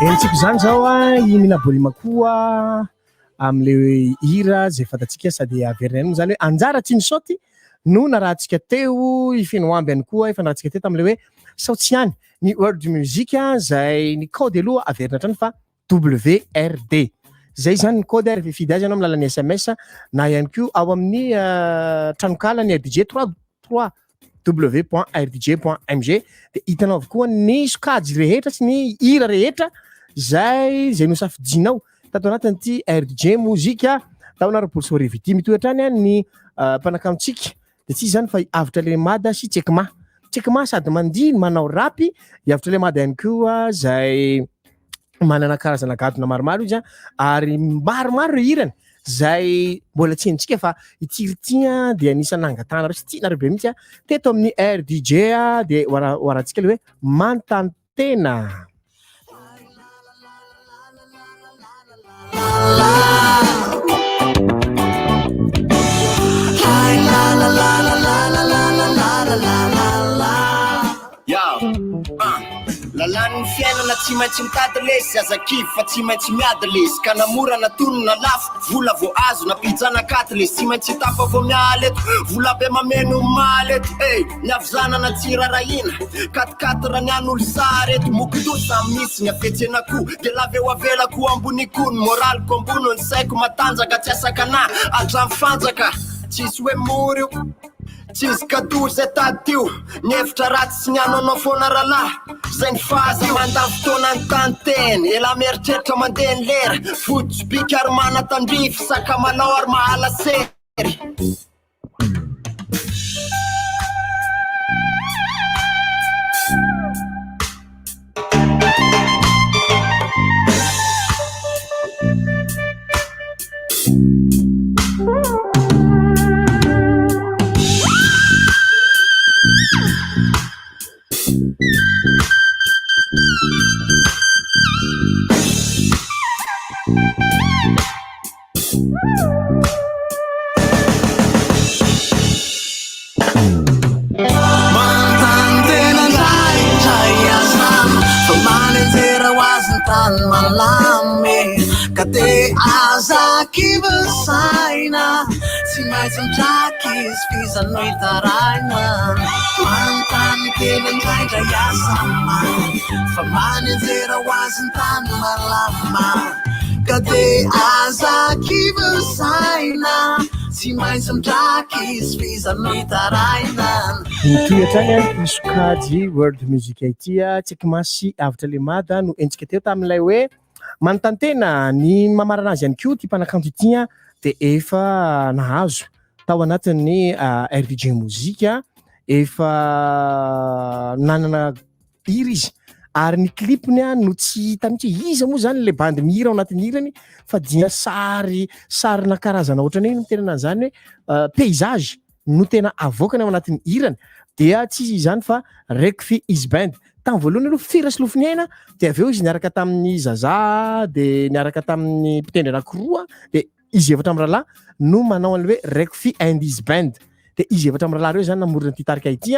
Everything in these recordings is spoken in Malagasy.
Entsika zany zao imina bolima koa amle hira zay fantatsika sady averinay zany hoe anjara tsy misaoty no narahantsika teo ifeno amby any koa efa narahantsika teo tamle hoe saotsiany ny world music zay ny code aloha averina hatrany fa WRD zay zany ny code ary fidy azy anao amin'ny alalan'ny SMS na ihany koa ao amin'ny tranokala ny RDJ 33 w.rdj.mg de hitanao avokoa ny sokajy rehetra sy ny hira rehetra zay no safidinao tato anatin'ity RDJ MOZIKA taona roapolo sy arivo ity mitohy hatrany ny mpanakantsika de tsy zany fa avitra le mada sy tsekma sady mandihy manao rapy hiavitra le mada ihany koa zay manana karazana gadona maromaro izy ary maromaro hirany zay mbola tsy hentsika fa itiritya de anisany angatana sy tianareo be mihitsy teto amin'ny RDJ de hoarantsika le hoe mantantena. Lalàn'ny fiainana tsy maintsy mitady lesy azakivy fa tsy maintsy miady lesy ka namora natonona lafo vola vo azo napijana katy lesy tsy maintsy tafa vo miala eto vola be mameno maly eto niavizanana tsy rarahina katikati raha nian'olo sary eto mokotosa misy ny afetsenako de laveo avelako amboniko ny moraliko ambono ny saiko matanjaka tsy asakana atramy fanjaka tsisy hoe mory io tsisy kadou zay tady io nievitra ratsy sy niananao foana rahalahy zay ny fazy io mandany fotoana ny tanteny ela mieritreritra mandeha ny lera fotsy bika ary manatandrify sakamalao ary mahalasery. Kate azakivasaina si maintsy mitraky fizanao itaraina manontany kely andraindra iasama fa manenjera ho azy ny tany malama kate azakivasaina si maintsy mitraky fizanao itaraina. Mitohy hatrany isokajy world music itya tsaiky masy avitra le mada no entsika teo tamin'ilay hoe mantantena ny mamarana azy ihany koa ty mpanakanto ity de efa nahazo tao anatin'ny RDJ MOZIKA efa nanana hira izy ary ny clipny no tsy hita mihitsy iza moa zany le bandy mihira ao anatin'ny hirany fa dia sarina karazana ohatrany hoe tena zany hoe paysage no tena avoakany ao anatin'ny hirany dia tsy zany fa Rekfi is band tamin'ny voalohany aloha fira sy lofiniaina de aveo izy niaraka tamin'ny zaza de niaraka tamin'ny mpitendry anankiroa de izy efatra amin'ny rahalahy no manao an'le hoe Rekfi and his band de izy efatra amin'ny rahalahy reo zany namorona ty tarika ity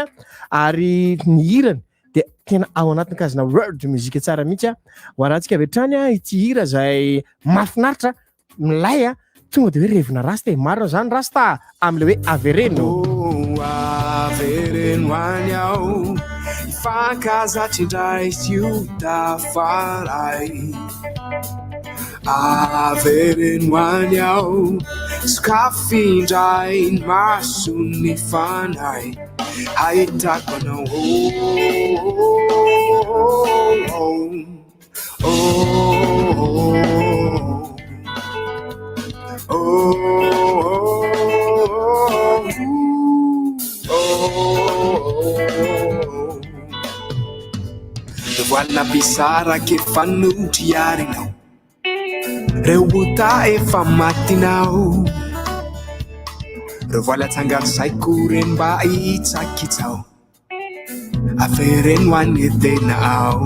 ary ny hirany de tena ao anatin'ny kazina world music tsara mihitsy hoarantsika avy hatrany ity hira zay mafinaritra milay tonga de hoe revina rasta maro zany rasta am'le hoe avereno avereno any ao ifankazatry sy io tafaray avereno any ao skafindray ny masony fanay ahitako anao Voila bisara ke fanuti arinao Reuta e famatinao Revoilà tsangar saiko ren ba itsakitsao Aferen wan etenao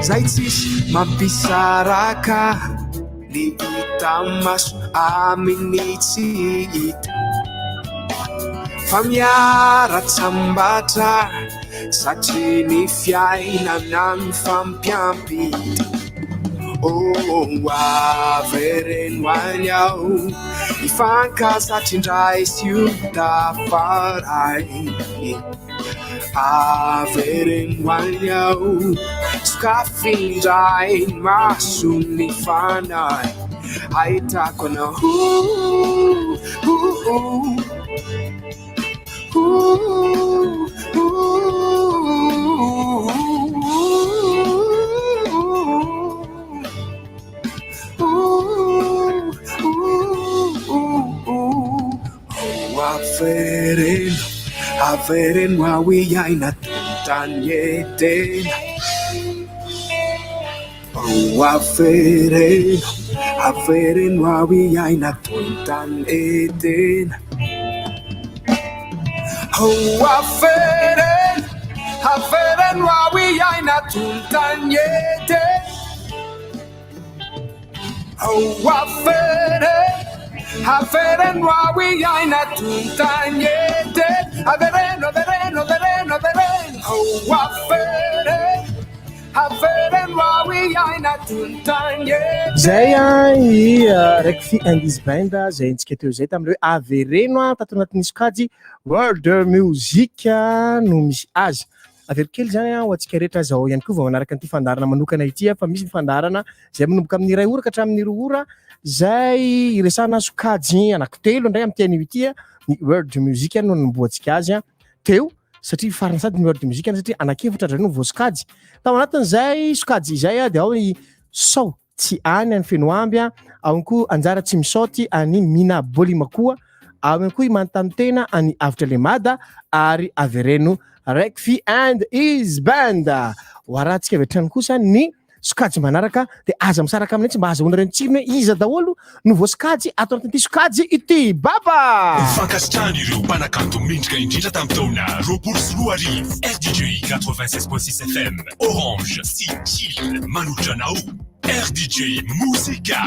Zay tsisy mampisaraka Ni itamas amini tsy hita Famiara tsambatra satria ny fiainana mifampiampy avereno any aho ifankazatryndray sy io dafaray avereno any aho sokafindray maso ny fanay ahitako anao avereno aho iaina tontanyetena avereno aho iaina tontanyetena avereno aho iaina tontanyetena avereno aho iaina tontanyete avereno aho iaina tontanyete zay i raiky and his band zay ntsika teo zay tamile hoe avereno tato anatin'ny sokajy world musique no misy azy avelo kely zany ho atsika rehetra zao ihany koa vao manaraka an'ity fandarana manokana ity fa misy ny fandarana zay manomboka amin'ny iray ora ka hatramin'ny 2 ora zay iresana sokajy anankitelo indray amin'ny teny ity ny world musique no nomboantsika azy teo satria farany sady ny world musique satria anakefatra dray no voasokajy tao anatin'izay sokajy izay dia ao ny sao tsy any any fenoamby ao koa anjara tsy misaoty any mina bolimakoa ao ihany koa manontany tena any avitra lemada ary avereno Rekfi and his band hoaratsika avetrany kosa ny sokajy manaraka dia aza misaraka aminay tsy mba azahoana reny tsirony hoe iza daholo no voasokajy ato anatin'ity sokajy ity baba fankasitrahany ireo mpanakanto mindrika indrindra tamin'ny taona 2024 RDJ 96.6 FM Orange sy Chill manolotra anao RDJ MOZIKA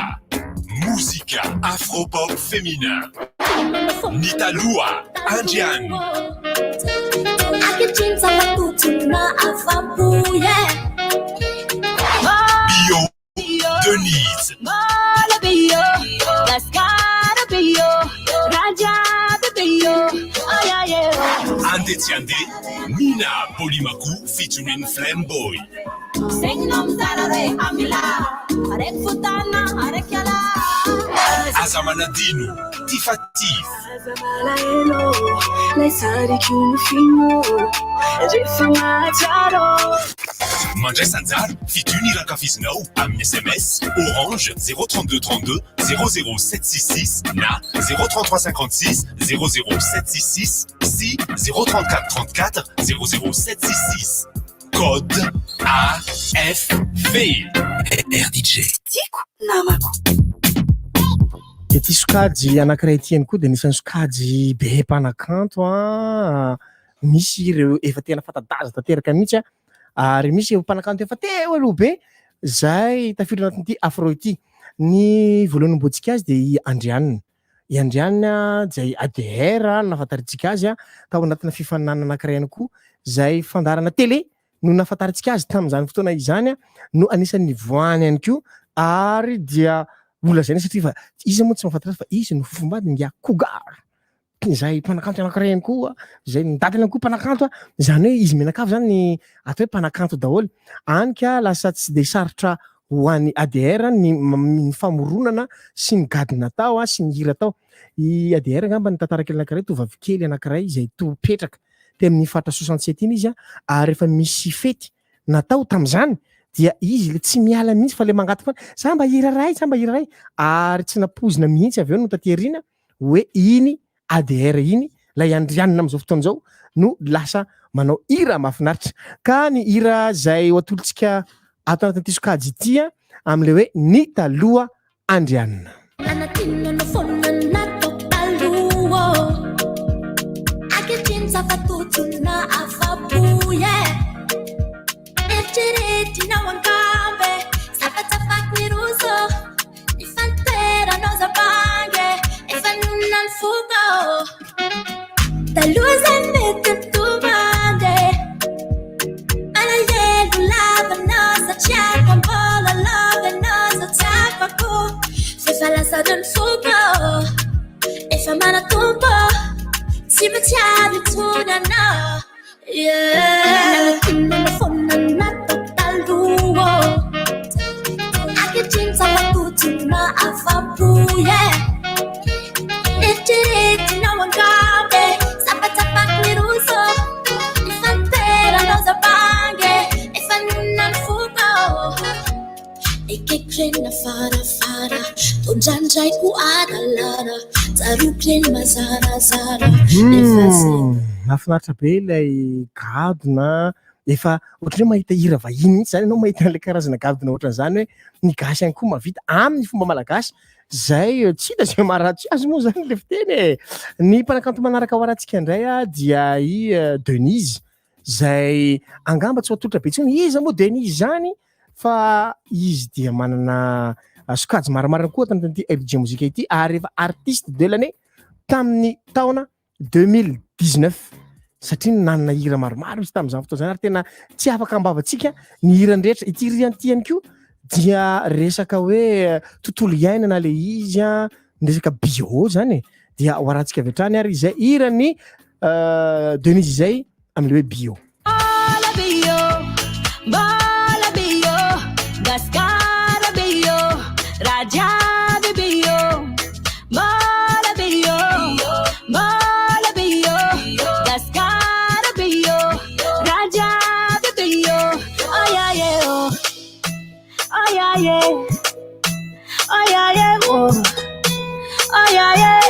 Mozika afropop féminin Nitalua Andian Akitinza matutuna afabuye Bio Denise Mala bio Cascara bio Raja bio Ayaye Ande Tiande Mina Polimaku featuring Flamboy Sengnom zarare amila Arek futana arek yala Azamanadino Tifatif Azamala elo Laisari kunufimo Jefama charo Mandray Sanjaro fituni rakafisinao amin'ny SMS Orange 032 32 00766 na 03356 00766 si 034 34 00766 code AFV RDJ Tiku namako ity sokajy anankiray ity ihany koa dia nisan'ny sokajy be mpanakanto misy ireo efa tena fatadaza tanteraka mihitsy ary misy mpanakanto efa teo aloha be zay tafiditra anatin'ity afro ity ny voalohany nomboantsika azy dia i Andrianina i Andrianina zay ADR nafantaritsika azy tao anatina fifaninana anankiray ihany koa zay fandarana télé no nafantaritsika azy tamin'izany fotoana izany no anisan'ny voany ihany koa ary dia mbola zay satria fa izy moa tsy mahafantatra fa izy no fofombady ngia cougar zay mpanakanto anankiray ihany koa zay nidady ihany koa mpanakanto zany hoe izy menakavy zany ny atao hoe mpanakanto daholo anyka lasa tsy dia sarotra ho an'ny ADR ny famoronana sy ny gadina tao sy ny hira tao i ADR ngamba ny tantara kely anankiray tovavy kely anankiray izay topetraka teo amin'ny fatra 67 iny izy ary rehefa misy fety natao tamin'izany dia izy le tsy miala mihitsy fa le mangaty foana samba hiraray ary tsy napozina mihitsy avy eo no taterina hoe iny ADR iny lay Andrianina amin'izao fotoana izao no lasa manao hira mahafinaritra ka ny hira zay ho atolontsika ato anatin'ity sokajy ity amin'le hoe ny taloha Andrianina Anatinno no fono nato taluo Akitinza fatutuna afabuye Echereti na wangambe Sapata pakwiruzo Ifantera no zabange Efanuna nfugo Talua zanete tumande Tunyana, yeah. Phone na totaluo. Akitinza matutuna afabu, yeah. It's no one got it. Sapata pakmiruso. If I'm there, I know the bang. If I'm not full, Ikikrin fara Tonjanjai ku adalara Tarukrin mazara zara Mahafinaritra be ilay gadona efa ohatran'ny hoe mahita hira vahiny mihitsy zany ianao mahita an'ilay karazana gadona ohatran'izany hoe ny gasy ihany koa mahavita amin'ny fomba malagasy zay tsy hita zay maharatsy azy moa zany le fiteny ny mpanakanto manaraka ao arantsika indray dia i Denise zay angamba tsy voatotra be intsony izy moa Denise zany fa izy dia manana sokajy maromaro koa tanty RDJ MOZIKA ity ary efa artiste de l'année tamin'ny taona 2019 satria nanana hira maromaro izy tamin'izany fotoana zany ary tena tsy afaka ambavantsika ny hirany rehetra ity hirian'ity ihany koa dia resaka hoe tontolo iainana le izy resaka bio zany dia ho arantsika avy hatrany ary izay hirany Denise izay amin'le hoe bio Gascara bio, Raja bio, Mala bio, Mala bio, Gascara bio, Raja bio, oh yeah yeah, oh yeah yeah, oh yeah yeah, oh yeah yeah,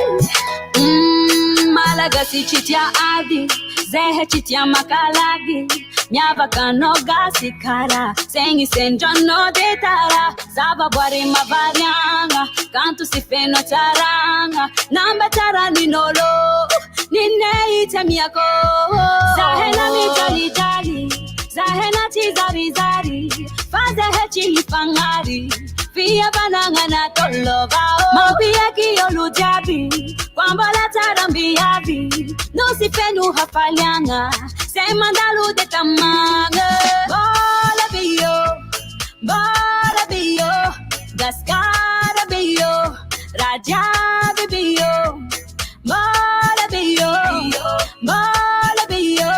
Malagasi chitia adi, zehe chitia makalagi. Nyavaka no gasi kara sengi senjo no detara zaba bwari mavarianga kantu sifeno charanga namba tarani nolo nine itamiako zahena mitali jali zahena tizari zari faze hechi hifangari Fia bananga na tolova mapia kiolu jabi kwamba la tarambi yabi no sifenu hafalianga sema ndalu de tamanga Bala bio Gascara bio Raja bio Bala bio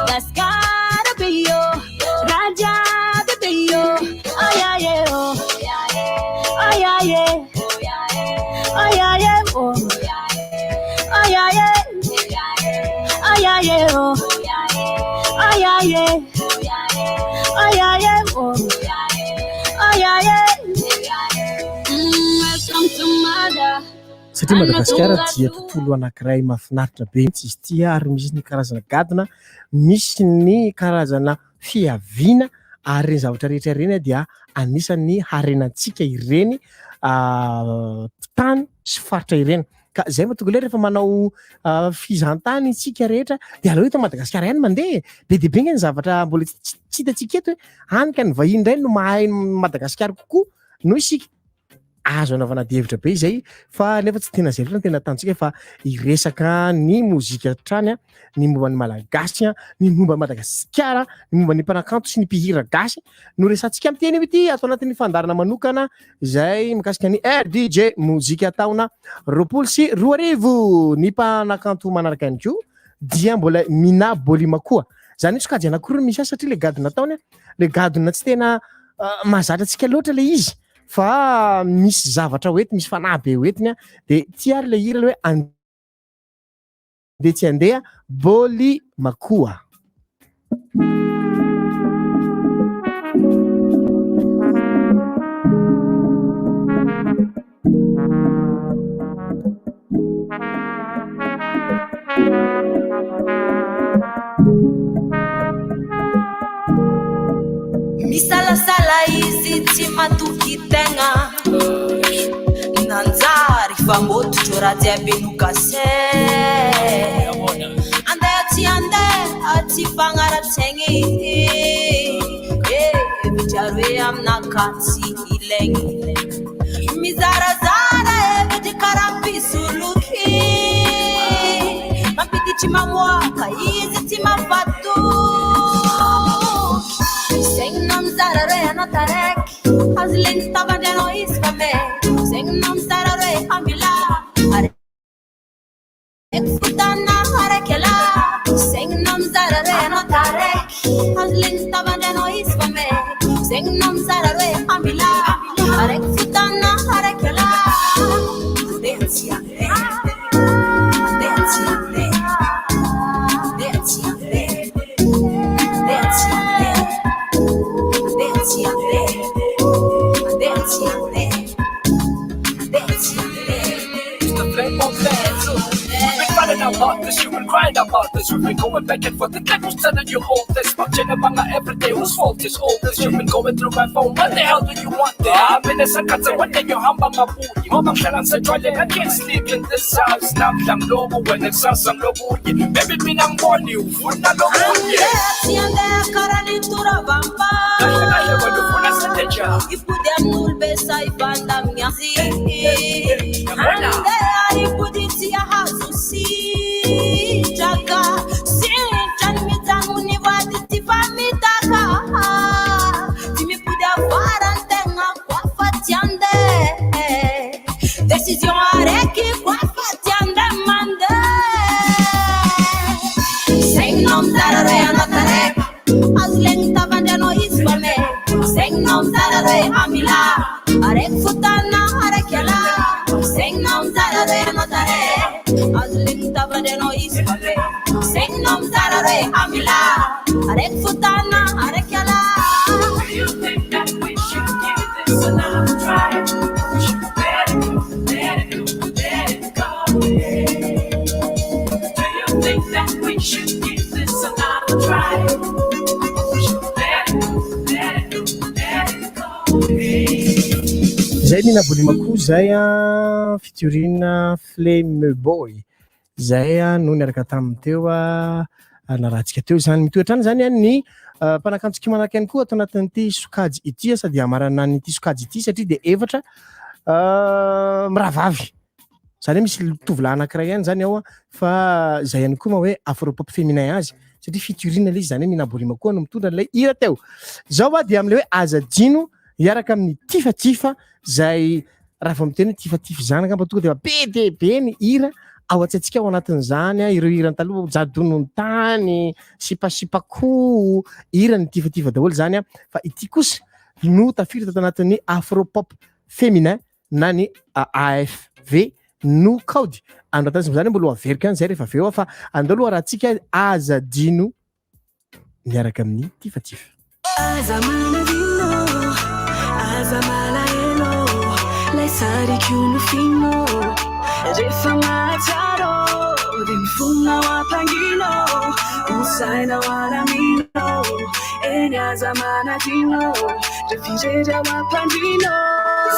Gascara bio Raja bio oh yeah yeah oh yeah yeah oh yeah yeah oh yeah yeah oh yeah yeah oh oh yeah yeah oh yeah yeah oh yeah yeah welcome to mother satria Madagasikara dia tontolo anankiray mahafinaritra be mihitsy izy ity ary misy ny karazana gadona misy ny karazana fiaviana ary reny zavatra rehetra ireny dia anisan'ny harenantsika ireny tany sy faritra ireny ka zay mahatonga ilay rehefa manao fizahantany isika rehetra dia aleo eto Madagasikara ihany mandeha be dia be ny zavatra mbola tsy hitantsika eto hoe anika ny vahiny indray no mahay Madagasikara kokoa noho isika azo anaovana devitra be izay fa nefa tsy tena zay loatra tena tantsika fa iresaka ny mozika trany ny momba ny malagasy ny momba Madagasikara ny momba ny mpanakanto sy ny mpihira gasy no resantsika amin'ny teny ity atao anatin'ny fandarana manokana izay mikasika ny RDJ MOZIKA taona 2024 ny mpanakanto manaraka ihany koa dia mbola mina bolima koa zany sokajy anankiroa misy satria le gadona ataony le gadona tsy tena mahazatra antsika loatra le izy fa misy zavatra hoety misy fanahy be hoetiny dia ty ary le hira le hoe andeha tsy andeha boly makoa Misalasala izy tsy matoky tegna nanjary fa mototro raha jiaby nokase andeha tsy fagnaratsegny vitraro hoe aminakatsy ilaigny mizarazara evitry karaha pisoloky mampiditry mamoaka izy tsy mafato Sarare anatarek Hazling tabadeno iskame Sengnam sarare ambila Are Ekfutana harekela anao taraiky azo leny tavandrianao izy fa me zegny no mizara hoe ambila araiky fotana araiky ala andeha tsy andeha andeha tsy andeha andeha tsy andeha andeha tsy andeha andeha tsy andeha andeha tsy andeha andeha tsy andeha Just a flame on fans. We've been running about this, you've been crying about this. We've been going back and forth, the devil's telling you hold this. Watching about every day, whose fault is all this? You've been going through my phone, what the hell do you want there? I'm in a sakata, when then you hamba my booty. Mama shalan sa dwelling, I can't sleep in this house. Nam lang lobo, when it's us, I'm lobo. Baby, me nang born you, food na lobo. Andeha karanitura vampa Kaya wala po na sa techa. ipudi amnulbe sa ibanda mnyazi andeha ipudi ya hazusi jaga sinjani mitangu ni wadi tifamitaka timipudi avarantenga kwa fatiande decision areki kwa fatiande mande sing nom tarare anatarek azleng tavandano isfame sing nom tarare amila arek futana arek yala sing nom tarare anatarek azleng tavandano isfame sing nom tarare amila arek futana arek yala. Do you think that we should give this another try? We should let it go, let it go, let it go. Do you think that we should give this another try? We should let it go, let it go, let it go. Zay mina volima koa zay featuring Flame Boy zay no niaraka taminy teo narahantsika teo zany mitoetrany zany ny mpanakantsika manaraka ihany koa atao anatin'ity sokajy ity sady amarana n'ity sokajy ity satria de efatra miravavy zany misy tovolahy anankiray ihany zany ao fa zay ihany koa hoe afropop féminin azy satria featuring le izy zany minabolima koa no mitondra an'ilay hira teo zao dia amin'ilay hoe aza jino hiaraka amin'ny tifatifa zay raha vao miteny tifatifa zany angamba tonga de be de be ny hira ao atsaitsika ao anatin'izany ireo hirany taloha jadonony tany sipasipako hira ny tifatifa daholo zany fa ity kosa no tafiritra ato anatin'ny afropop féminin na ny AFV no kaody andratazana zany mbola averika any zay rehefa aveo fa andao aloha raha tsika aza jino miaraka amin'ny tifatifa aza manadino aza malaelo lay sariky no fino rehefa mahatsaro dia mifona ao ampangino usaina ao alamino eny aza manadino refirery ao ampangino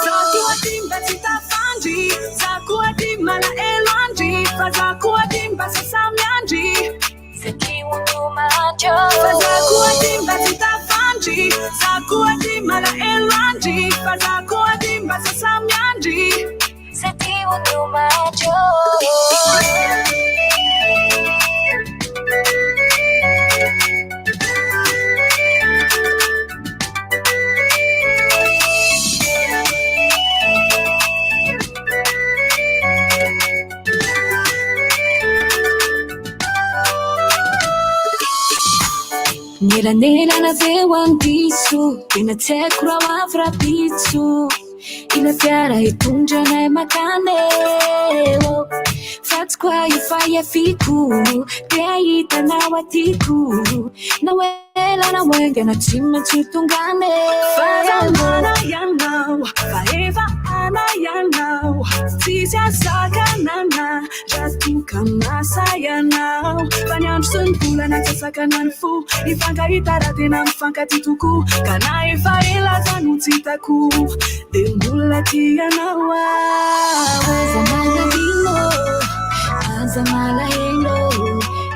zakoadimba tsy tafandry zakoady malaelo andry fa zakoady mba sasamy andry Fazakuadimba titafandri Zakuadimba la elandri Fazakuadimba sasamyandri Seti utumajo Nela na veo andiso Tena teko raha avy rapitso Ila fiara hitondra nay makane Fatsiko efa iafiko Dia hitanao atiko Na wela na wenga na tsy maintsy tongane Fazamana ianao Faeva ana ianao Tsisy asakanana Ratoka masa ianao Fanyandro sy ny volana tsasakana ny fo Ifankahita raha tena mifankaty toko Ka na efa elaza no tsy hitako Dia mbola tianao Aza malavino Aza malahelo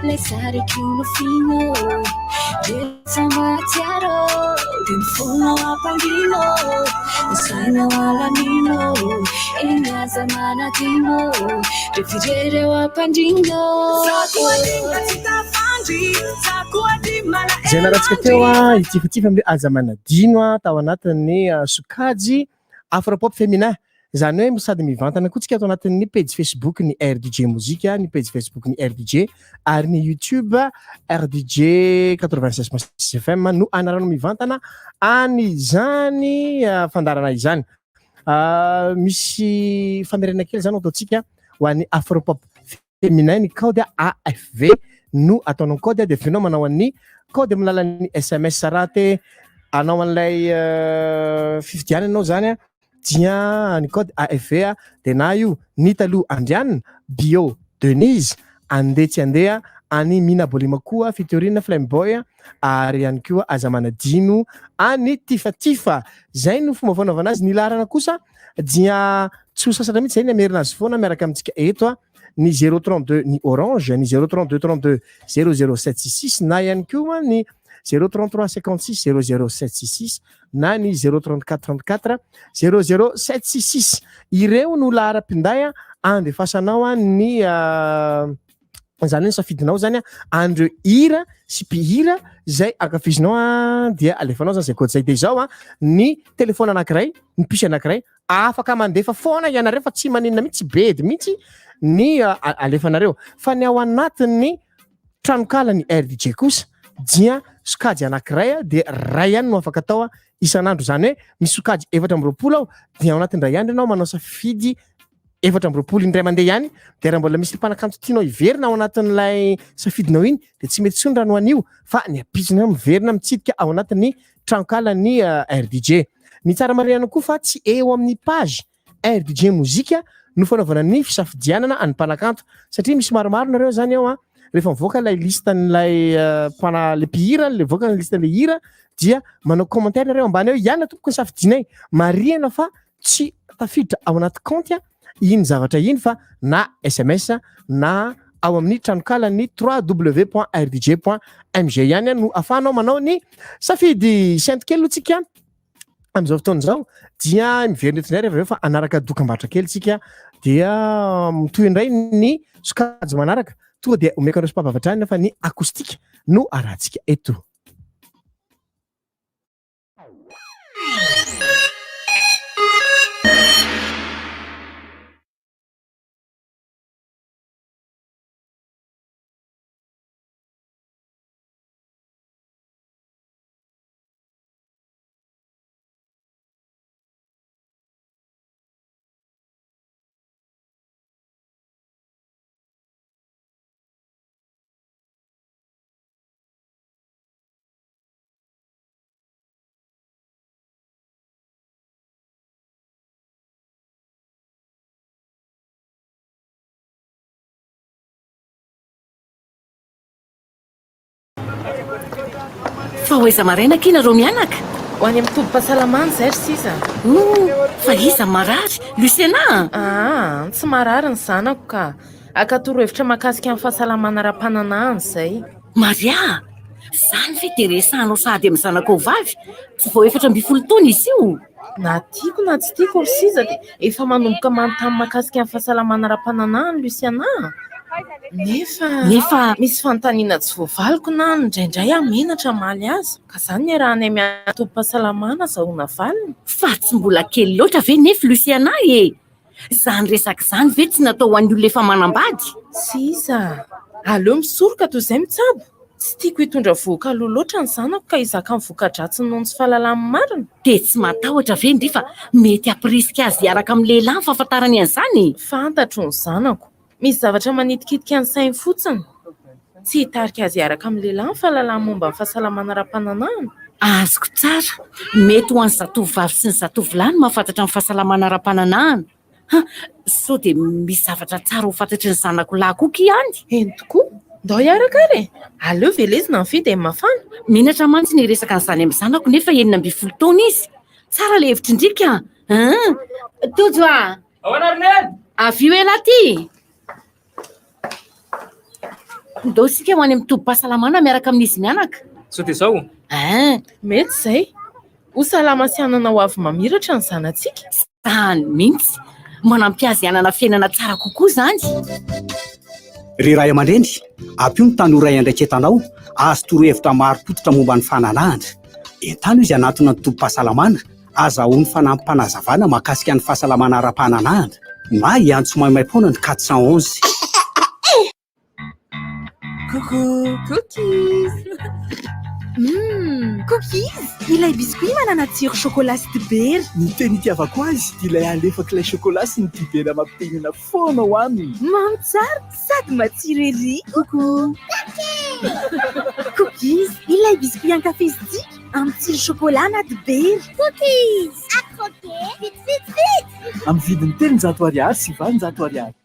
Le sariky no fino Rehefa mahatsiaro Dia mifona ao ampangino Saina ao alamino Eny aza manadino Refirery ao ampandringo Zakoadimba tsy tafandry Zakoadimba la zay naratsika teo itifatifa amin'le aza manadino tao anatin'ny sokajy afropop féminin Zany hoe sady mivantana koa tsika ato anatin'ny page Facebook ny RDJ MOZIKA, ny page Facebook ny RDJ ary ny YouTube RDJ 96.6 FM no anarano mivantana an'izany fandarana izany. Misy famerana kely zany ataontsika ho an'ny Afropop féminin ny code AFV no ataonao code dia avianao manao an'ny code amin'ny alalan'ny SMS raty anao an'ilay fividiananao zany dia ny code AFV dia na io Nitalo Andrianina Bio Denise andeha tsy andeha any Mina Bolima koa Fitorina Flamboy ary ihany koa Azamana Dino any Tifatifa. Zay no fomba fanaovana azy. Ny larana kosa dia tsy sasatra mihitsy zay ny amerina azy foana miaraka amintsika eto ny 032 ny Orange ny 032 32 0076 na ihany koa ny 033 56 00766 na ny 034 34 0076. Ireo no lahara-pinday andefasanao ny zany ny safidinao zany andreo hira sy mpihira zay akafizinao dia alefanao zany zay kôdy zay. Dia zao ny telefôna anankiray ny pisy anankiray afaka mandefa foana ianareo fa tsy maninona mihitsy bedy mihitsy ny alefanareo. Fa ny ao anatin'ny tranokala ny RDJ kosa dia sokajy anankiray dia ray ihany no afaka atao isanandro. Zany hoe misy sokajy 420 ao dia ao anatin'ny ray andro ianao manao safidy 420 indray mandeha ihany. Dia raha mbola misy mpanakanto tianao iverina ao anatin'ilay safidinao iny dia tsy mety tsony raha no anio fa ny apisinao miverina mitsidika ao anatin'ny tranokala ny RDJ. Ny tsara marihana koa fa tsy eo amin'ny page RDJ MOZIKA no fanaovana ny fisafidianana any mpanakanto satria misy maromaro nareo zany ao rehefa mivoaka ilay listan'ilay le mpihira le voaka ny listan'ilay hira dia manao commentaire nareo ambany eo ihany tompoko ny safidinay marihana fa tsy tafiditra ao anaty compte iny zavatra iny fa na SMS na ao amin'ny tranokala ny www.rdj.mg ihany no afahanao manao ny safidy. Sianto kely tsika amin'izao fotoana zao dia miverina etinay rehefa fa anaraka dokam-barotra kely tsika dia mitohy indray ny sokajy manaraka tonga dia omeka andreo sympavavatrany fa ny akoustika no arahantsika eto. Fa hoaiza maraina kinareo mianaka? Ho any amin'ny tombom-pahasalamana zay ry sisa. Fa iza marary? Luciana? Tsy marary ny zanako ka akatoro-hevitra mahakasika amin'ny fahasalamana ara-pananahany zay. Maria, zany ve dia resahanao sady amin'ny zanako vavy? Tsy vao 14 taona izy io. Na tiako na tsy tiako ry sisa dia efa manomboka manontany mahakasika amin'ny fahasalamana ara-pananahany Luciana. Nefa misy fanontaniana tsy voavaliko na indraindray menatra maly azy ka zany ny raha anay miatotom-pahasalamana zahoana valiny. Fa tsy mbola kely loatra ve nefa Luciana e? Zany resaka zany ve tsy natao ho an'ny olona efa manambady? Sisa, aleo misoroka toy izay mitsabo. Tsy tiako hitondra voakaloha loatra ny zanako ka izaka amin'ny voka-dratsiny noho ny fahalalany marina. Dia tsy matahotra ve ndry fa mety hampirisika azy hiaraka amin'ny lehilahy ny fahafantarany an'izany? Fantatro ny zanako. Misy zavatra manitikitika ny sainy fotsiny. Tsy hitarika azy hiaraka amin'ny lehilahy ny fahalalany momba ny fahasalamana ara-pananahany. Azoko tsara. Mety ho an'ny zatovovavy sy ny zatovolahy no mahafantatra ny fahasalamana ara-pananahany. Sao dia misy zavatra tsara ho fantatry ny zanako lahy koa ihany. Eny tokoa. Ndao hiaraka re. Aleo velezina ny fidy mafana. Menatra mantsy ny resaka an'izany amin'ny zanako nefa 12 taona izy. Tsara le hevitra indrika. Tojo Ao anarnel. Avio ela ty. Ndao sika ho any amin'ny tombom-pahasalamana miaraka amin'izy mianaka. Sao dia izao? Mety izay. Ho salama sy anana ho avy mamiratra ny zanatsika. Zany mihitsy. Manampy azy hanana fiainana tsara kokoa zany. Ry ray aman-dreny, ampio ny tanora andraiketanao, azo torohevitra maro pototra momba ny fananahana. Entano izy anatona ny tombom-pahasalamana azahoany fanampim-panazavana mahakasika ny fahasalamana ara-pananahana na iantso maimaimpona ny 411. Coucou. Cookies. Cookies. Ilay biscuit manana tsiro chocolat sy dibera. Ny teny itiavako azy dia ilay alefaka ilay chocolat sy ny dibera mampihenana foana ho aminy. Mamy tsara sady matsiro ery. Coucou. Cookies. Ilay biscuit ankafizitsika amin'ny tsiro chocolat na dibera. Cookies. À croquer. Vite. Amin'ny vidiny 800 ariary sy 20 ariary.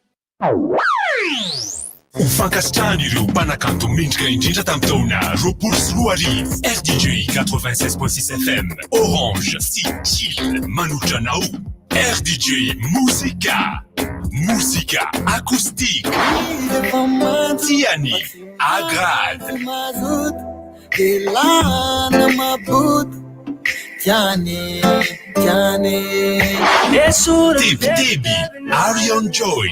Ho fankasitrahana ireo mpanakanto mendrika indrindra tamin'ny taona 2024 RDJ 96.6 FM Orange sy Chill manolotra anao RDJ MOZIKA mozika acoustique tiany agrade Elana mabut tiane Debi Arion Joy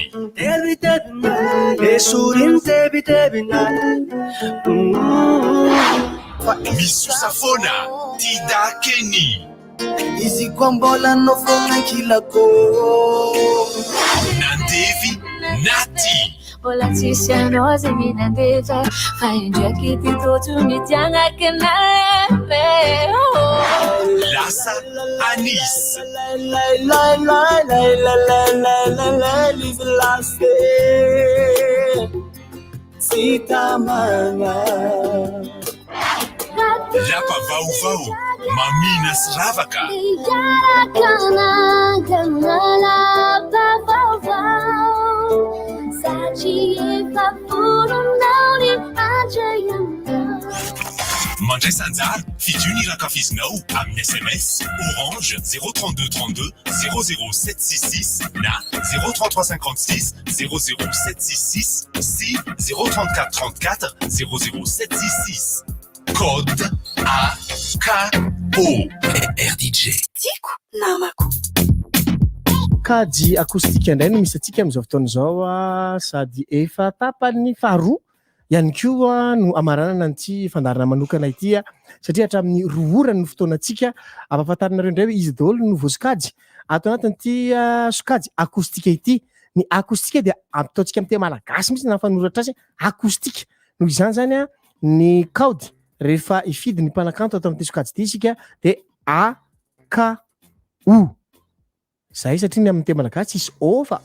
Misusafona Tida Kenny Izy kwambola no fona kilako Nandevi Nati Olha se a nossa mina deixa Fai dia que te todos me tianga que neve Lassa Anis Live last Sita manga Lapa Vauvau Maminas Ravaka Mandray sanjara fidiny rakafizinao amin'ny SMS Orange 032 32 00766 na 03356 00766 si 034 34 00766 code AKO RDJ Tiako namako. Kajy acoustique indray no misy atsika amin'izao fotoana izao sady efa tapany faharoa ihany koa no amaranana an'ity fandarana manokana ity satria hatramin'ny 2 ora ny fotoanantsika ampahafantarinareo indray hoe izy daholo no voasokajy ato anatin'ity sokajy acoustique ity. Ny acoustique dia ataontsika amin'ny teny malagasy mihitsy na fanoratra azy acoustique noho izany zany ny kaody rehefa ifidy ny mpanakanto ato amin'ity sokajy ity isika dia AKO zay satria ny amin'ny teny malagasy isy o fa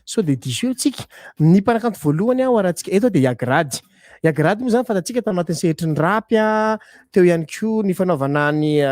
so de diso tsika ny mpanakanto voalohany arahantsika eto dia iagrady moa zany fantatsika tao anatin'ny sehitry ny rapy teo ihany koa ny fanaovana ny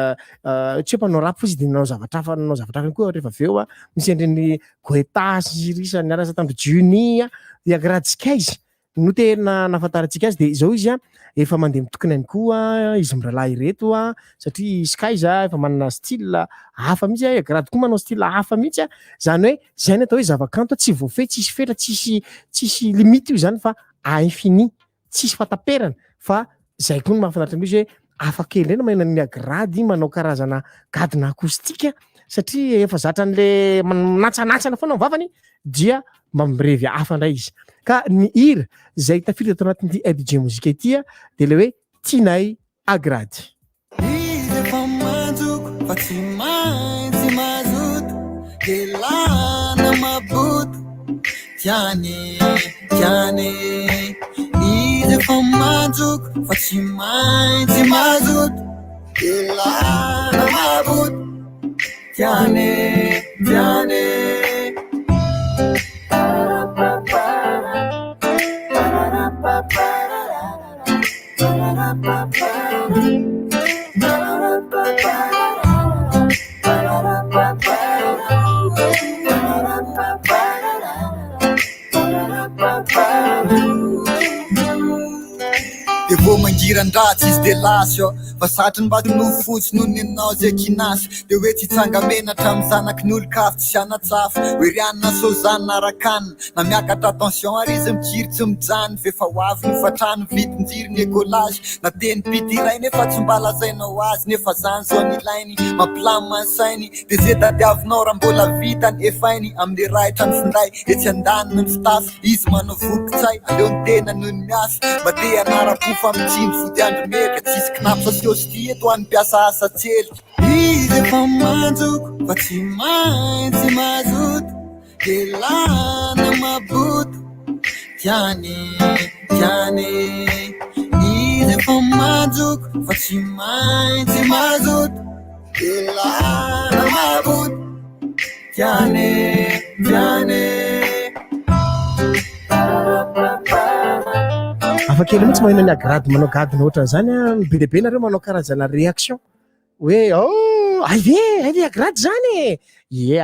tsy mpanao rapy fozy dia nanao zavatra hafa koa rehefa aveo misy endreny goetasy risany arasa tandro juni iagrady skies no tena nafantarantsika azy dia izao izy efa mandeha mitokony ihany koa izy miralahy ireto satria skies efa manana style hafa mihitsy iagrady koa manao style hafa mihitsy zany hoe zay ny atao hoe zavakanto tsy voafehy tsisy fetra tsisy limite io zany fa à infini tsisy fataperana fa zay koa no mahafantaritra mihitsy hoe afaka kely maina ny agrady manao karazana gadina acoustique satria efa zatra an'le natsanatsaina foana mivavany dia mambrevy hafa indray izy ka ny hira zay tafiditra tao anatin'ity RDJ MOZIKA ity dia le hoe tianay agrady Izy efa manjoko fa tsy maintsy mazoto Elana maboto tiane Izy efa manjoko fa tsy maintsy mazoto Elana maboto tiane Evo mangiran-dratsy izy de lasy fa satrany mba no fotsy noho ny anao zay kinasy de hoe tsy tsangamenatra amin'ny zanaky ny olo-kafy tsy sianatsafo hoe rianina sozana arakanina na miakatra attention ary izy mikiry tsy mijany fefa hoavy ny fatrano vitin-jiry ny écolage na teny pitiray nefa tsy mba lazainao azy nefa zany zao ny ilainy mampilamy sainy de zay tadiavinao raha mbola vitany efainy amin'ny rahitra ny finday etsy andaniny ny fitafy izy manao voki-tsay aleo ny tena noho ny miasy mba te anara-po mifampitsiny fody andro meka tsisy knapo fa siosity eto any mpiasa asa tsely izy efa manjoko fa tsy maintsy mazoto delana maboto tiany izy efa manjoko fa tsy maintsy mazoto delana maboto tiany afakely mihitsy magnano ny agrady manao gadina ohatran'izany be deabe nareo manao karazana réaction hoe aive agrady zany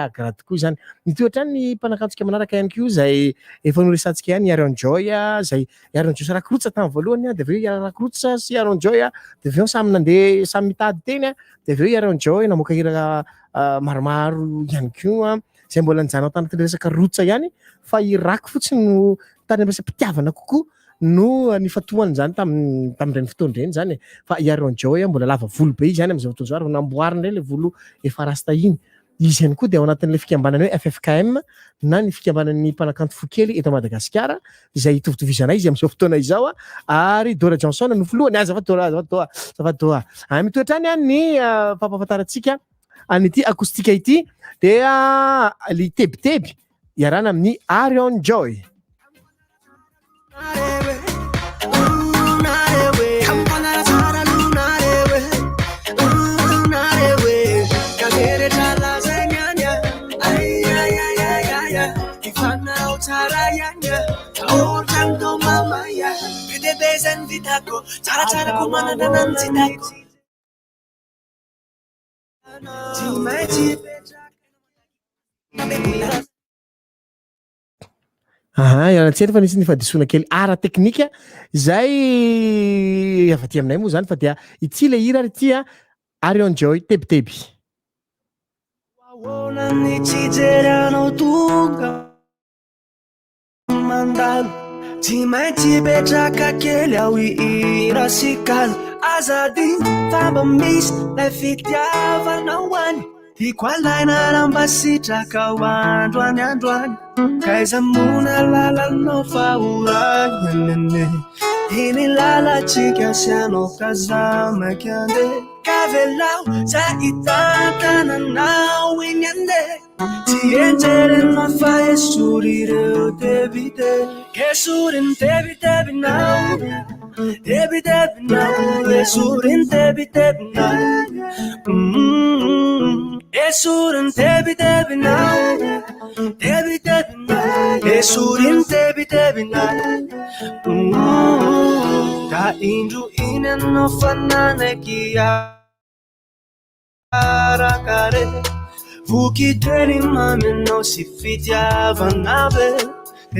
agrady koa zany nitoetrany ny mpanakantsika manaraka ihany koa zay efa noresantsika ihany Yaronjoy zay Yaronjoy rakorotsa tamin'ny voalohany dia aveo rakorotsa sy Yaronjoy dia aveo samy nandeha samy mitady teny dia aveo Yaronjoy namoaka hira maromaro ihany koa zay mbola nijanona tanatin'ny resaka rotsa ihany fa irako fotsiny no tany ampiasa mpitiavana kokoa no ny fatohany zany tamin'ireny fotoan'ireny zany fa Yaronjoy mbola lava volo be izy zany amin'izao fotoana izao ary namboariny le volo efa rasta iny izy ihany koa dia ao anatin'ilay fikambanany hoe FFKM na ny fikambanan'ny mpanakanto fokely eto Madagasikara izay hitovitovizana izy amin'izao fotoana izao ary Dora Johnson no filohany zava-doa mitoetrany ny fampafantarantsika an'ity akoustika ity dia ny tebiteby iarana amin'ny Yaronjoy. Iaratsely fa nisy nifadisoana kely ara teknika zay avy aty aminay moa zany fa dia ity le hira ity Yaronjoy tebiteby. Tsy maintsy betraka kely ao ira sikalo azady fa mba misy lay fitiavanao any iko alaina ramba sitraka ho androany kaiza mona lalanao fa oranyane iny lalatsika sianao kazamaka ande kavelao za itantananao iny ande tsy enjerenao fa esorireo debite esorin debitebinao esorin debitebinao esorin debitebinao esorin debitebinao ka indro iny anao fananaky arakare vokitoeny mamenao sy fitiavana be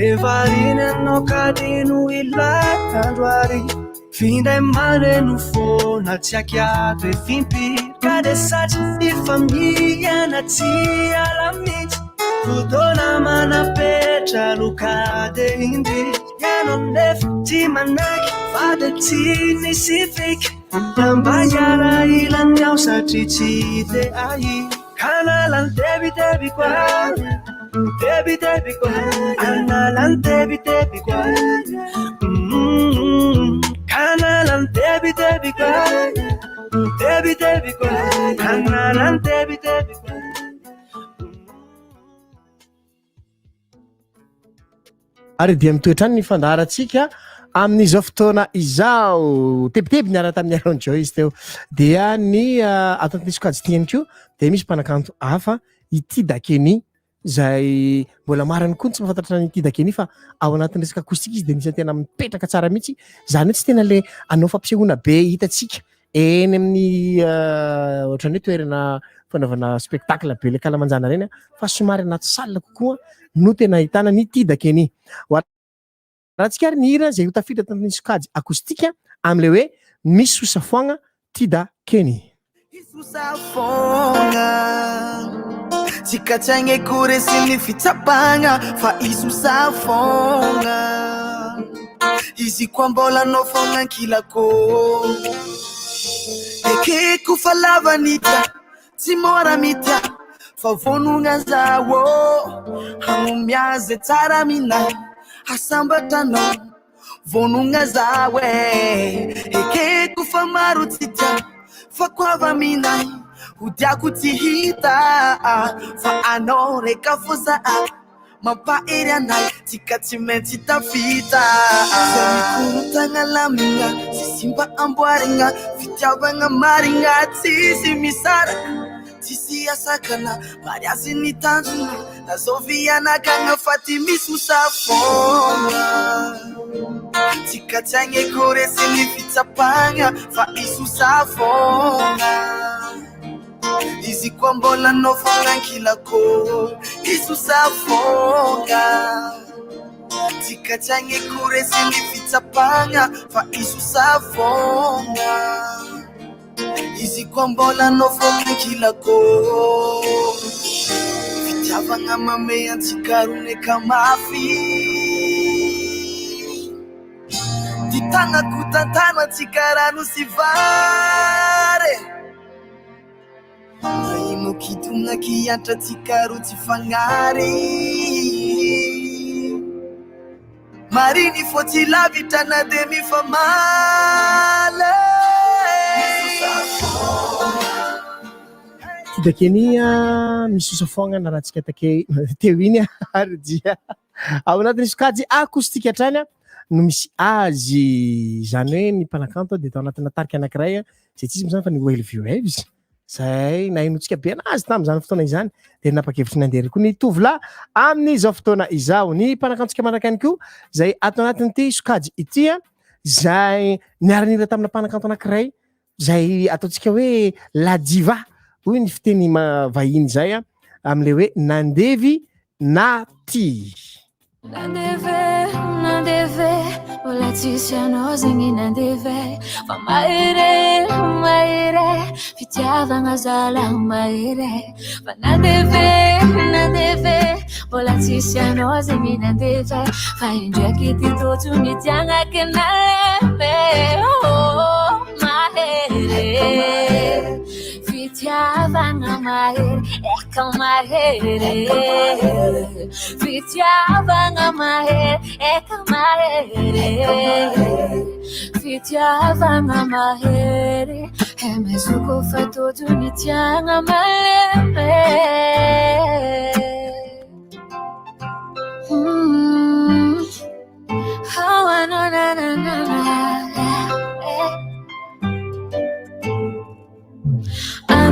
evariny anao kadino ilatandroary findray mareno fona tsy akiato efimpiry ka de satry ifamiana tsy alamitsy fotoana manapetra lokade indry ianao nefa tsy manaky fa de tsy nisy fika mba iara ilany ao satry tsy de ahi kanalan debitebi kwa analan debitebi kwa kanalan debitebi kwa analan debitebi kwa. Ary dia mitoetrany ny fandaharantsika amin'izao fotoana izao tebiteby niara tamin'ny Yaronjoy izy teo dia ny atantisy kajy tiany koa dia misy mpanakanto hafa ity dakeny zay mbola marany koa tsy mahafantatra ity dakeny fa ao anatin'ny resaka akoustika izy dia nisy tena mipetraka tsara mihitsy zany hoe tsy tena le anao fampisehoana be hitatsika eny amin'ny ohatran'ny hoe toerana fanaovana spectacle be le kalamanjana reny fa somary anaty salle kokoa no tena ahitana n'ity dakeny raha tsika ary ny hira zay ho tafiditra tamin'ny sokajy akoustika amin'le hoe misy sosafoagna tida keny isosafoagna tsika tsy agny kory sy ny fitsapagna fa isosafoagna izy koa mbola anao fogna ankilako ekeko fa lavanita tsy mora mitya fa vonogna zaho hagnomiazy tsara mina hasambatranao vonogna zaho ekeko fa maro tsy tia fa koava minay ho diako tsy hita fa anao reka fô zaho mampahery anay tsika tsy maintsy tafita mikorotagna lamigna sy simba amboarigna fitiavagna marigna tsisy misaraka tsisy asakana mariazy ny tanjona nazovy anakagna fa ty misy misafôna tsika tsy agnekoresy ny fitsapagna fa iso safôna izy koa mbola anao fagnankilako iso safôna tsika tsy agnekoresy ny fitsapagna fa iso safôna izy koa mbola anao fagnankilako fitiavagna mame antsikarone ka mafy titanako tantano antsikarano sy vare maimo kitona kiantra tsikaro tsy fagnary mariny fô tsy lavitra na de mifamala tidakenia misosa foagna na raha tsika take teo iny ary dia ao anatin'ny sokajy akoustika hatrany no misy azy zany hoe ny mpanakanto dia tao anatina tarika anankiray zay tsisy mizany fa ny well viewers zay nainotsika be anazy tamin'izany fotoana izany dia napakevitry nandeha koa ny tovolahy amin'izao fotoana izao ny mpanakantotsika manaraka koa zay atao anatin'ity sokajy ity zay niara-nira tamina mpanakanto anankiray zay ataontsika hoe la diva hoy ny fiteny vahiny zay amin'le hoe nandevy na ty nandeve mbola tsisy anao zegny nandeve fa mahere fitiavagna zala mahere fa nandeve mbola tsisy anao zegny nandeve fa indraiky ty toto mitiagnake naleme mahere fitiavagna mahere eka mahere fitiavagna mahere eka mahere fitiavagna mahere emezoko fa toto mitiagna maleme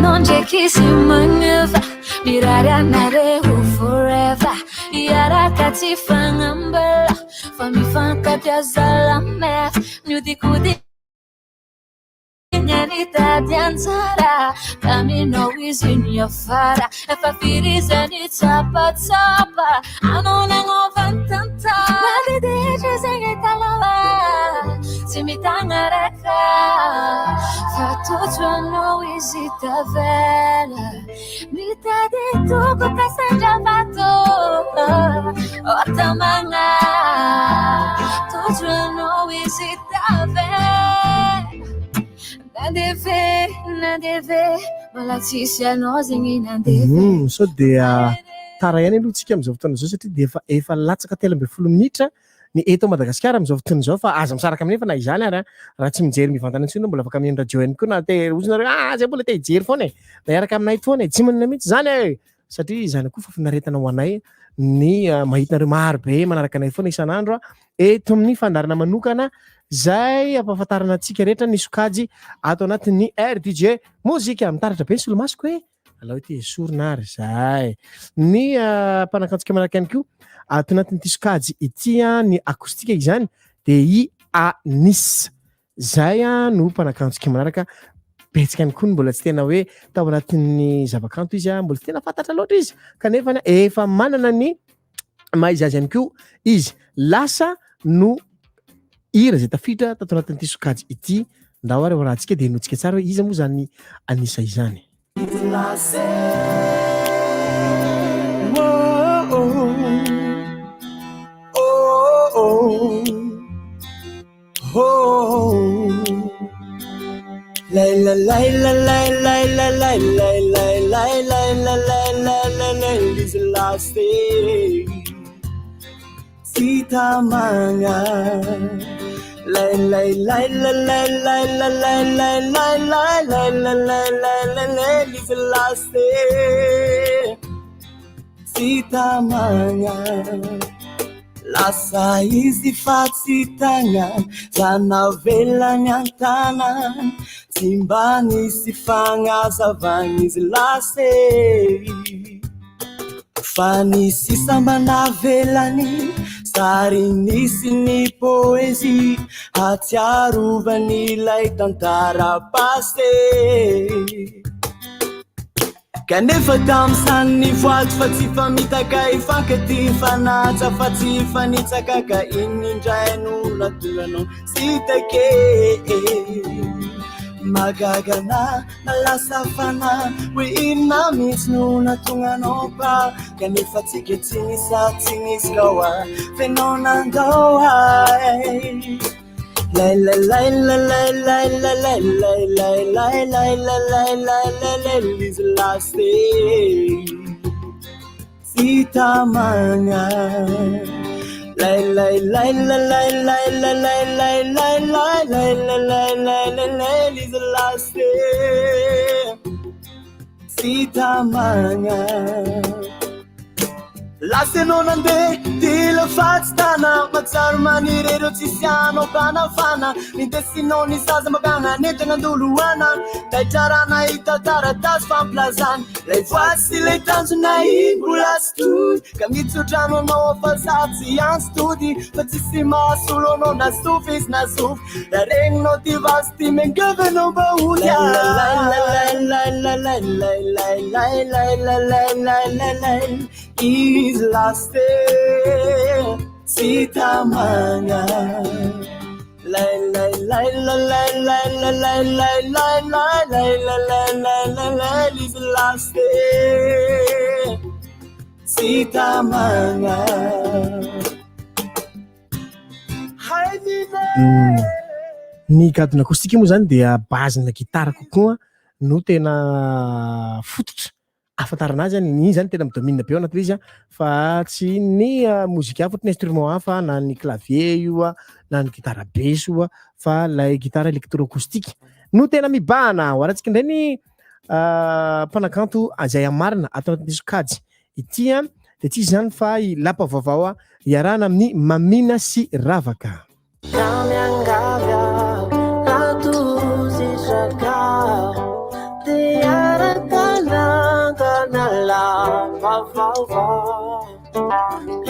anondraiky sy magneva mirary anareo forever iaraka tsy fagnambala fa mifankapiazala mef miodikody nyanitady anjara kaminao izy niafara efa firizany tsapatsapa anao nagnovantanta maviditra zegny taloha tsy mitagna reka fa toto anao izy tavela mitady toko kasandravato otamagna toto anao izy tavela nandeve mbola tsisy anao zegny nandeve so dia tara ihany aloha tsika am'izao fotoana zao satria dia efa latsaka 13 minitra ny eto Madagasikara am'izao fotoana zao fa aza misaraka aminay fa na izany ary raha tsy mijery mivantana antsika mbola afaka amin'ny radio ihany koa na te ozonareo zay mbola te hijery foana miaraka aminay foana tsy manana mihitsy zany satria izany koa fa finaretana ho anay ny mahitanareo maro be manaraka anay foana isan'andro eto amin'ny fandarana manokana zay ampahafantarana antsika rehetra ny sokajy ato anatin'ny RDJ mozika mitaratra be ny solomasoko alao ty esorina ary zay ny mpanakantsika manaraka ihany koa ato anatin'ity sokajy ity ny akoustika izany dia i anis zay no mpanakantsika manaraka betsika ihany koa mbola tsy tena hoe tao anatin'ny zavakanto izy mbola tsy tena fantatra loatra izy kanefa efa manana ny maizazy ihany koa izy lasa no ira zay tafiditra tato anatin'ity sokajy ity ndao ary rahantsika dia notsika tsara hoe izy moa zany anisa izany Laila laila laila laila laila laila laila laila is the last day Sita manga lay lay lay lay lay lay lay lay lay lay lay lay lay lay lay lay izy lasy tsy tamagna lasa izy fa tsy tagna zanavelany an-tanan tsy mba nisy fagnazavagny izy lasy fa nisy sambana velany sary nisy ny poezy hatsiarovany ilay tantara passé kanefa tam'sany ny voato fa tsy famitaka ifankaty fanaja fa tsy fanitsakaka iny indray no natoranao sy take magagana nalasa fana hoe inona mihitsy no natonganao pa kanefa tsika tsy nisa tsy nisy kaoa fenao nandao ay lay lay lay lay lay lay lay lay lay lay lay lay lay lay lay lay lay izy lasy tsy tamagna lay lay lay lay lay lay lay lay lay lay lay lay lay lay lay lay lay izy lasy tsy tamagna lasy anao nandeha tila fatsy tana matsaro manirero tsisy anao mpanafana nindesinao ny zaza magana netagna andoloana taitrarana hitataratasy fampilazana lay voasy lay tanjona imbola stody ka mitsodrano anao afasatsy anstody fa tsisy mahasolo anao nasofy izy nasofy raha regninao ty vasy ty mengovanao mba ody is lasty tsy tamagna lay lay lay lay lay lay lay lay lay lay lay lay lay lay lay lay lay is lasty tsy tamagna ny gadona akostiky moa zany dia bazina gitara kokoa no tena fototra afantarana azy zany ny zany tena midomine be ao anaty izy fa tsy ny mozika hafa ny instrument hafa na ny clavier io na ny gitara basse io fa lay gitara électroacoustique no tena mibahana ho arantsika indray ny mpanakanto Azay Amarina atao anatin'ny sokajy ity dia tsy zany fa lapa vaovao iarahana amin'ny Mamina sy Ravaka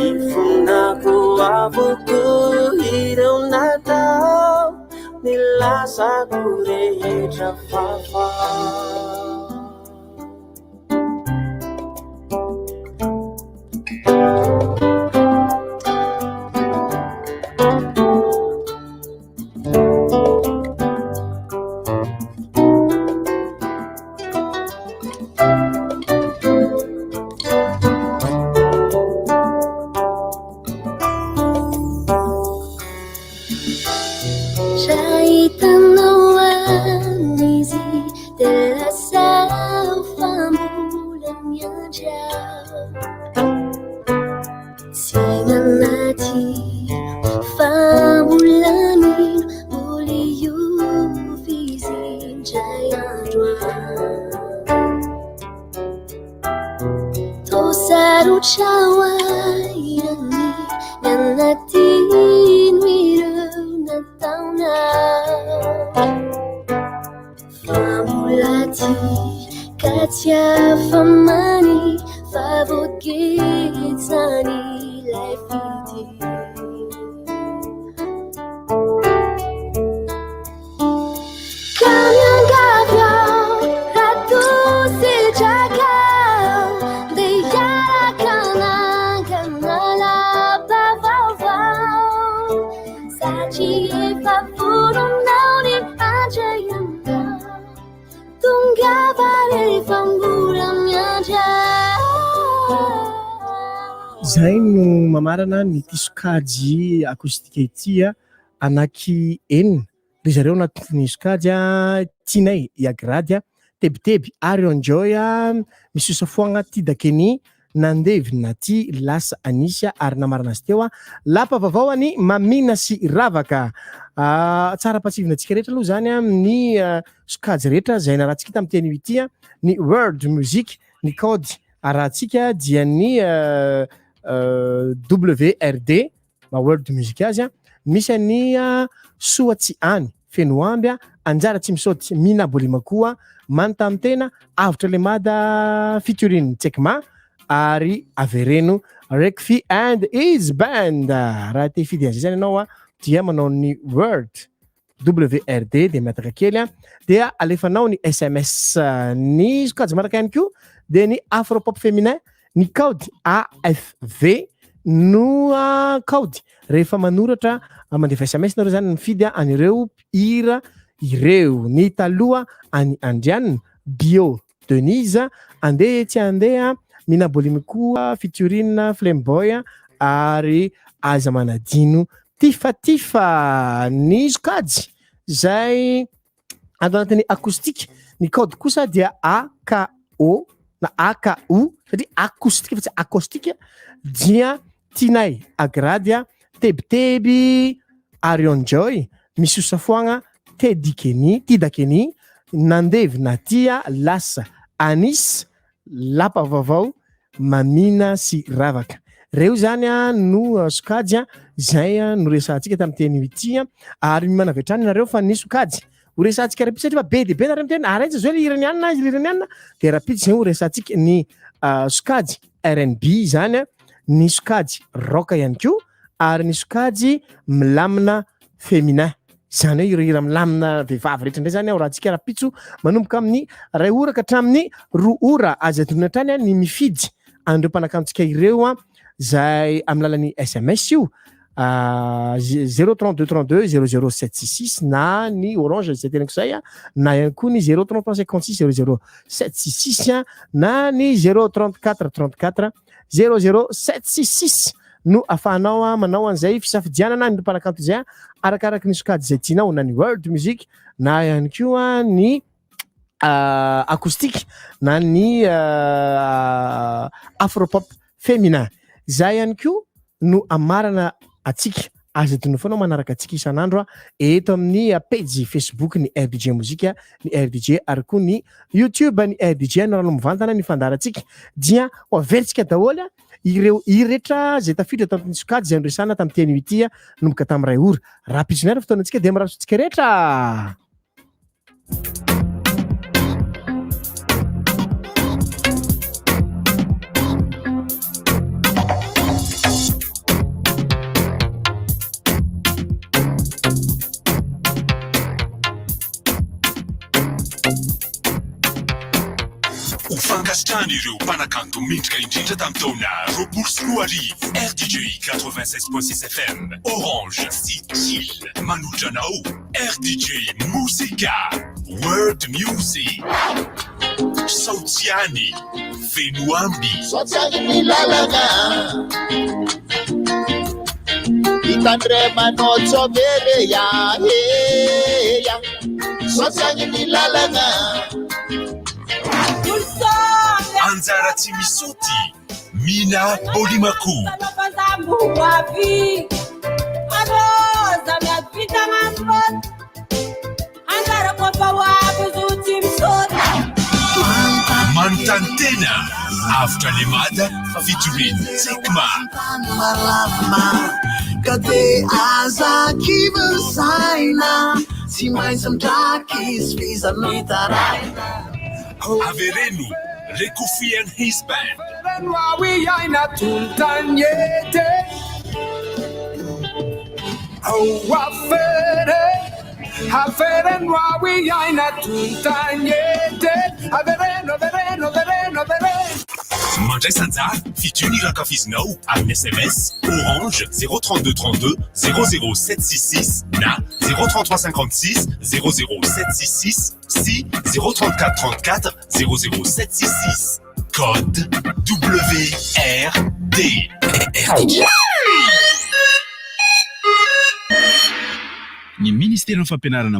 ifunako avoko ireo natao nilasako rehetra fafa zay no mamarana ny tisokajy akostika ity anaky enina ry zareo anatin'ny sokajy tianay iagrady tebiteby ary enjoy misosa foagna tidakeny nandevina ty lasa anisy ary namarina azy teo lapa vavaoany mamina sy ravaka tsara patsivina antsika rehetra aloha zany ny sokajy rehetra zay narahantsika tamin'ny teny ity ny world music ny code arahantsika dia ny WRD world music azy misy ny soatsy any fenoamby anjara tsy misaoty mina bolima koa manontamy tena avitra le mada featuring Tsekma ary avereno Rekfi and his band raha te fidy azy zany ianao dia manao ny word WRD dia miataka kely dia alefanao ny SMS ny sokajy maraka ihany koa dia ny afropop féminin ny code AFV no code rehefa manoratra mandefa SMS nareo zany mifidy anireo hira ireo ny taloha any Andrianina Bio Denise andeha tsy andeha mina bolimy koa featuring Flamboy ary aza manadino tifatifa ny sokajy zay ando anatin'ny acoustique ny code kosa dia AKO na AKO satria acoustique fa tsy acoustique dia tinay agradia tebiteby Arion Joy misusa foagna tedikeni tidakeni nandevina tia lasa anis lapa vavao mamina sy ravaka reo zany no sokajy zay no resantsika tamin'ny teny ity ary manavetrany nareo fa ny sokajy ho resantsika rapitsy satria be dia be nareo miteny araitsy zao lirany anina izy lirany anina dia rapitsy zay ho resantsika ny sokajy R&B zany ny sokajy rock ihany koa ary ny sokajy milamina féminin zany hoe hira milamina vehivavy rehetra indray zany rahantsika rapitso manomboka amin'ny 2 ora ka hatramin'ny 2 ora azy atonona trany ny mifidy andreo mpanakantsika ireo zay amin'ny lalan'ny SMS io 03232 na ny orange zay tenako zay na ihany koa ny 03356 na ny 03434 00766 no afahanao manao an'izay fisafidianana ny mpanakanto zay arakaraka ny sokajy zay tianao na ny world music na ihany koa ny acoustique na ny afropop féminin zay ihany koa no amarana atsika aza tonofanao manaraka atsika isan'andro eto amin'ny page Facebook ny RDJ MOZIKA ny RDJ ary koa ny YouTube ny RDJ no rano mivantana ny fandaratsika dia ho averitsika daholo ireo iretra zay tafiditra tamin'ny sokajy zay noresana tamin'ny teny ity nomboka tamin'ny 2 ora raha pisonara fotoanantsika dia marasotsika rehetra Ufankasitrany ireo mpanakanto mindrika indrindra tamin'ny taona 2010 RDJ 96.6 FM Orange sy Chill manotranao RDJ MOZIKA World Music Sautiani Fenoambi Sautiani milalana Itandre manotso bebe ya heya Sautiani milalana Anjara tsy misaoty mina bolimaku Mantantena after lemada featuring Tsekma Kade aza kivasaina si mais samdrakis visa noitaraina Avereno Rekfi and his band. We are not tuntanyete. Oh, afere noa we are not tuntanyete. Avereno. Mandray sanjara featuring rakafizinao amin'ny SMS Orange 03232 00766 na 03356 00766 si 03434 00766 code WRD Ny ministère fampianarana